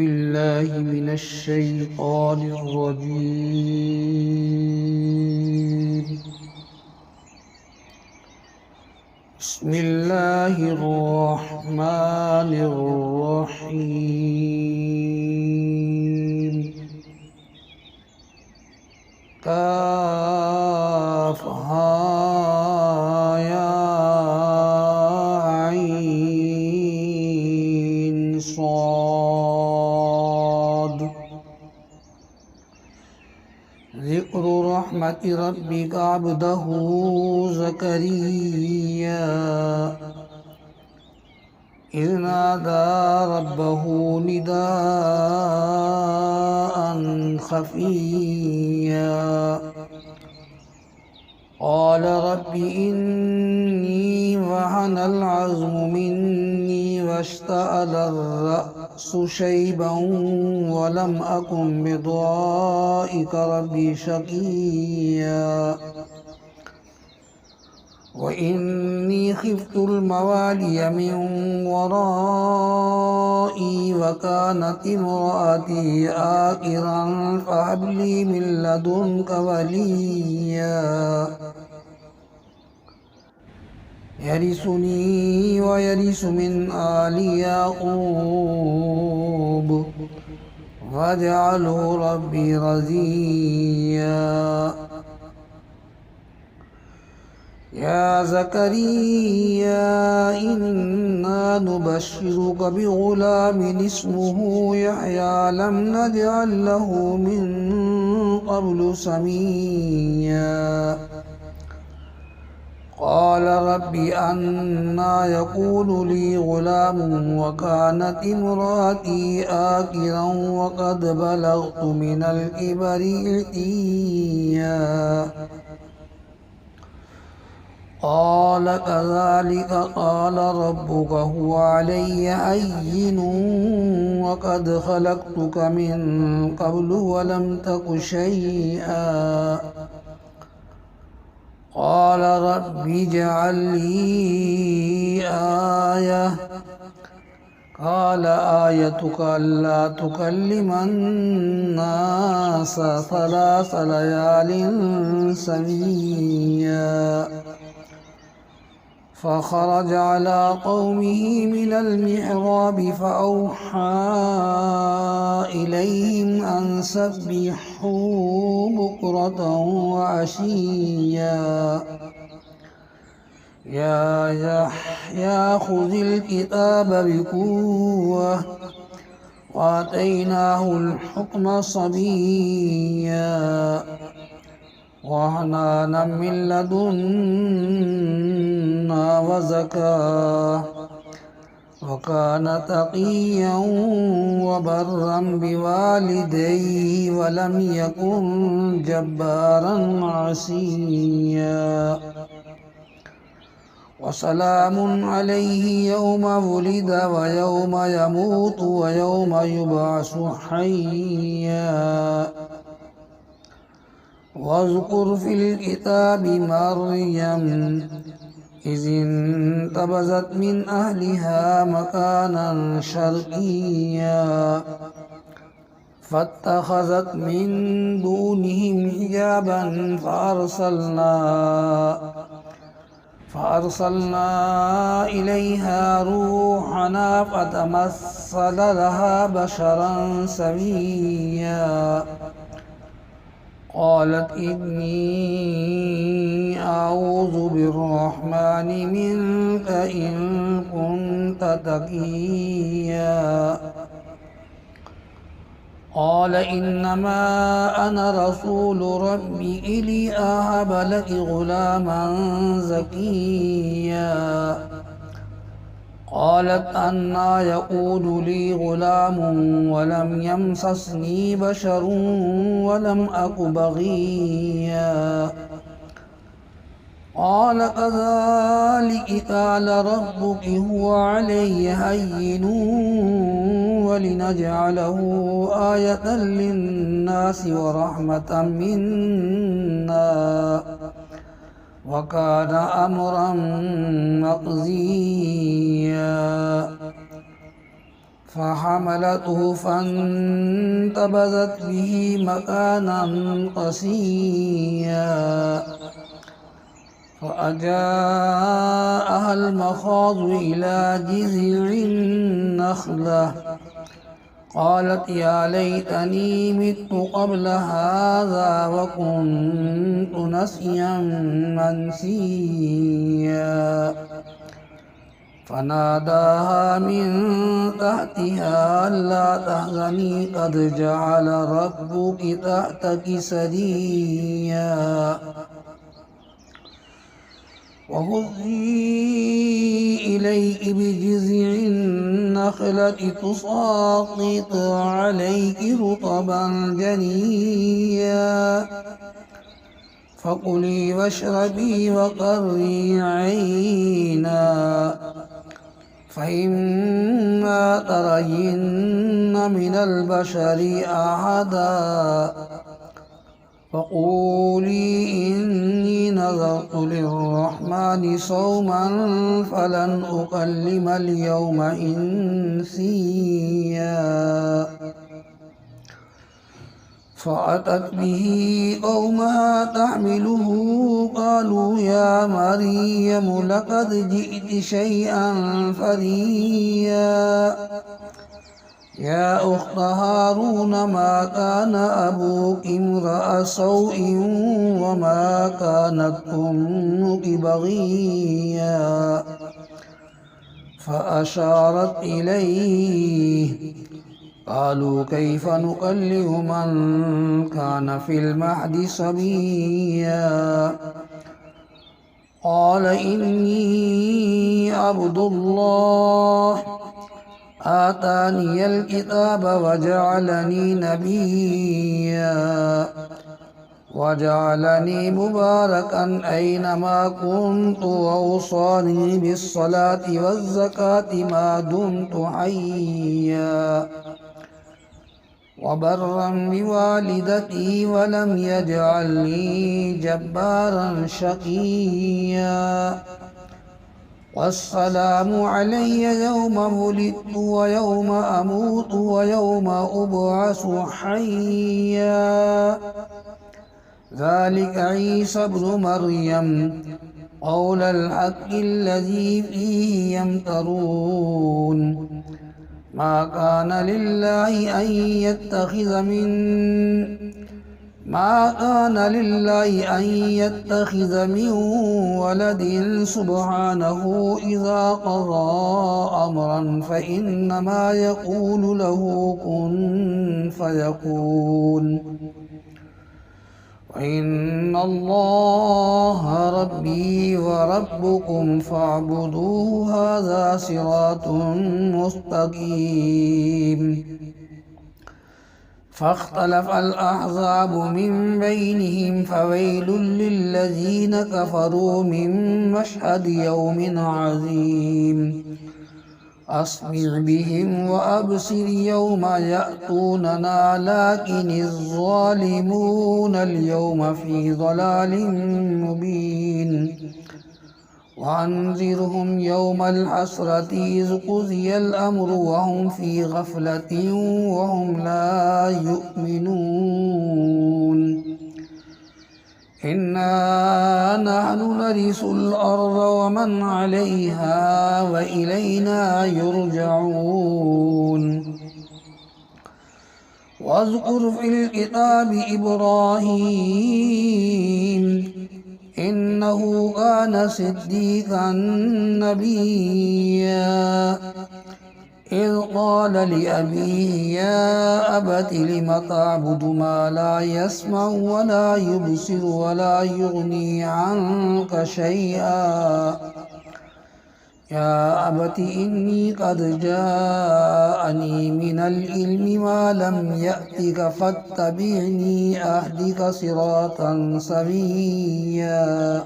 بالله من الشيطان الرجيم. بسم الله الرحمن الرحيم. كافها يا عين صاد. ذكر رحمة ربك عبده زكريا إذ نادى ربه نداء خفيا قال رب إني وهن العظم مني واشتعل الرأس شيبا ولم أكن بدعائك ربي شقيا وإني خفت الموالي من ورائي وكانت امرأتي آكرا فهب لي من لدنك وليا يرثني ويرث من آل يعقوب واجعله ربي رضيا. يا زكريا إنا نبشرك بغلام اسمه يحيى لم نجعل له من قبل سميا قال رب أنى يكون لي غلام وكانت امرأتي آكرا وقد بلغت من الكبر عتيا قال كذلك قال ربك هو علي هين وقد خلقتك من قبل ولم تك شيئا قال رب اجعل لي آية قال آيتك ألا تكلم الناس 3 ليال سويا فخرج على قومه من المحراب فأوحى إليهم أن سبحوا بكرة وعشيا يا يحيى خذ الكتاب بقوة وآتيناه الحكم صبيا وحنانا من لدنا وزكاة وكان تقيا وبرا بوالديه ولم يكن جبارا عصيا وسلام عليه يوم ولد ويوم يموت ويوم يبعث حيا واذكر في الكتاب مريم إذ انتبذت من أهلها مكانا شرقيا فاتخذت من دونهم حجابا فأرسلنا إليها روحنا فتمثل لها بشرا سويا قالت إني أعوذ بالرحمن منك إن كنت تقيا قال إنما أنا رسول ربي لأهب لك غلاما زكيا قالت أنى يكون لي غلام ولم يمسسني بشر ولم أك بغيا قال كذلك قال ربك هو علي هين ولنجعله آية للناس ورحمة منا وكان أمرا مقضيا فحملته فانتبذت به مكانا قصيا فأجاءها المخاض إلى جذع النخلة قالت يا ليتني مت قبل هذا وكنت نسيا منسيا فناداها من تحتها ألا تحزني قد جعل ربك تحتك سريا وهزي إليك بجذع النخلة تساقط عليك رطبا جنيا فكلي واشربي وقري عينا فإما ترين من البشر أحدا فقولي إني نذرت للرحمن صوما فلن أكلم اليوم إنسيا فأتت به قومها تحمله قالوا يا مريم لقد جئت شيئا فريا يا أخت هارون ما كان أبوك امرأ سوء وما كانت أمك بغيا فأشارت إليه قالوا كيف نكلم من كان في المهد صبيا قال إني عبد الله آتاني الكتاب وجعلني نبيا وجعلني مباركا أينما كنت وأوصاني بالصلاة والزكاة ما دمت حيا وبرا بوالدتي ولم يجعلني جبارا شقيا والسلام علي يوم ولدت ويوم أموت ويوم أبعث حيا ذلك عيسى ابن مريم قول الحق الذي فيه يمترون ما كان لله أن يتخذ من ولد سبحانه إذا قضى أمرا فإنما يقول له كن فيكون وإن الله ربي وربكم فاعبدوه هذا صراط مستقيم فاختلف الأحزاب من بينهم فويل للذين كفروا من مشهد يوم عظيم أسمع بهم وأبصر يوم يأتوننا لكن الظالمون اليوم في ضلال مبين وأنذرهم يوم الحسرة إذ قضي الأمر وهم في غفلة وهم لا يؤمنون إنا نحن نرث الأرض ومن عليها وإلينا يرجعون واذكر في الكتاب إبراهيم إنه كان صديقا نبيا إذ قال لأبيه يا أبت لم تعبد ما لا يسمع ولا يبصر ولا يغني عنك شيئا يا أبت إني قد جاءني من العلم ما لم يأتك فاتبعني أهدك صراطا سويا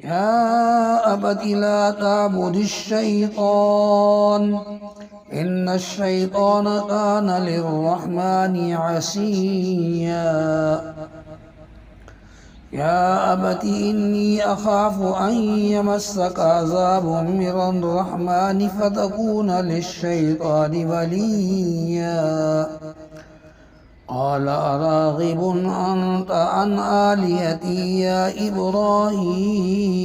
يا أبت لا تعبد الشيطان إن الشيطان كان للرحمن عصيا يا أبت إني أخاف أن يمسك عذاب من الرحمن فتكون للشيطان وليا قال أراغب أنت عن آلهتي يا إبراهيم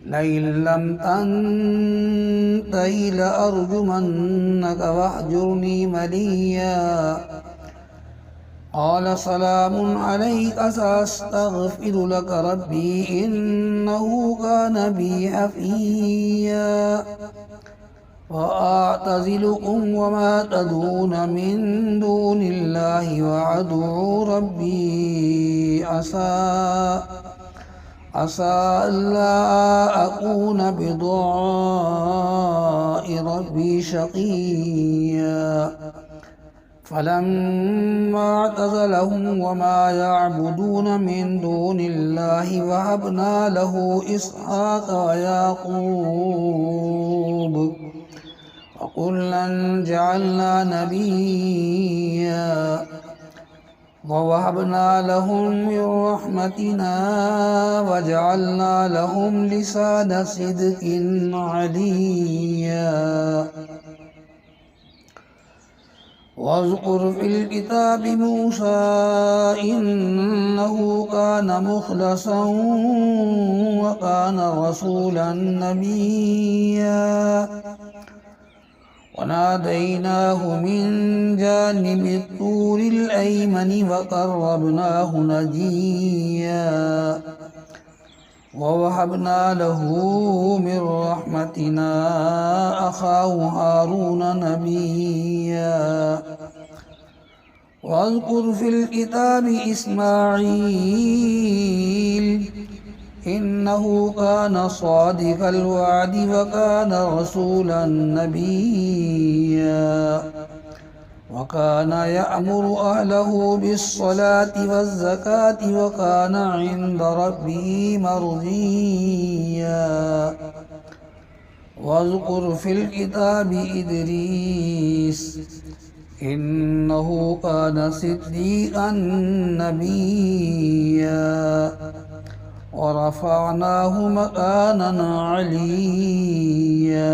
لئن لم تنته لأرجمنك واهجرني مليا قال سلام عليك سأستغفر لك ربي إنه كان بي حفيا وأعتزلكم وما تدعون من دون الله وأدعو ربي عسى ألا أكون بدعاء ربي شقيا فلما اعتزلهم وما يعبدون من دون الله وهبنا له إسحاق ويعقوب وكلا جعلنا نبيا ووهبنا لهم من رحمتنا وجعلنا لهم لسان صدق عليا واذكر في الكتاب موسى إنه كان مخلصا وكان رسولا نبيا وناديناه من جانب الطور الأيمن وقربناه نجيا ووهبنا له من رحمتنا أخاه هارون نبيا واذكر في الكتاب إسماعيل إنه كان صادق الوعد وكان رسولا نبيا وكان يأمر أهله بالصلاة والزكاة وكان عند ربه مرضيا واذكر في الكتاب إدريس إنه كان صديقا نبيا ورفعناه مكانا عليا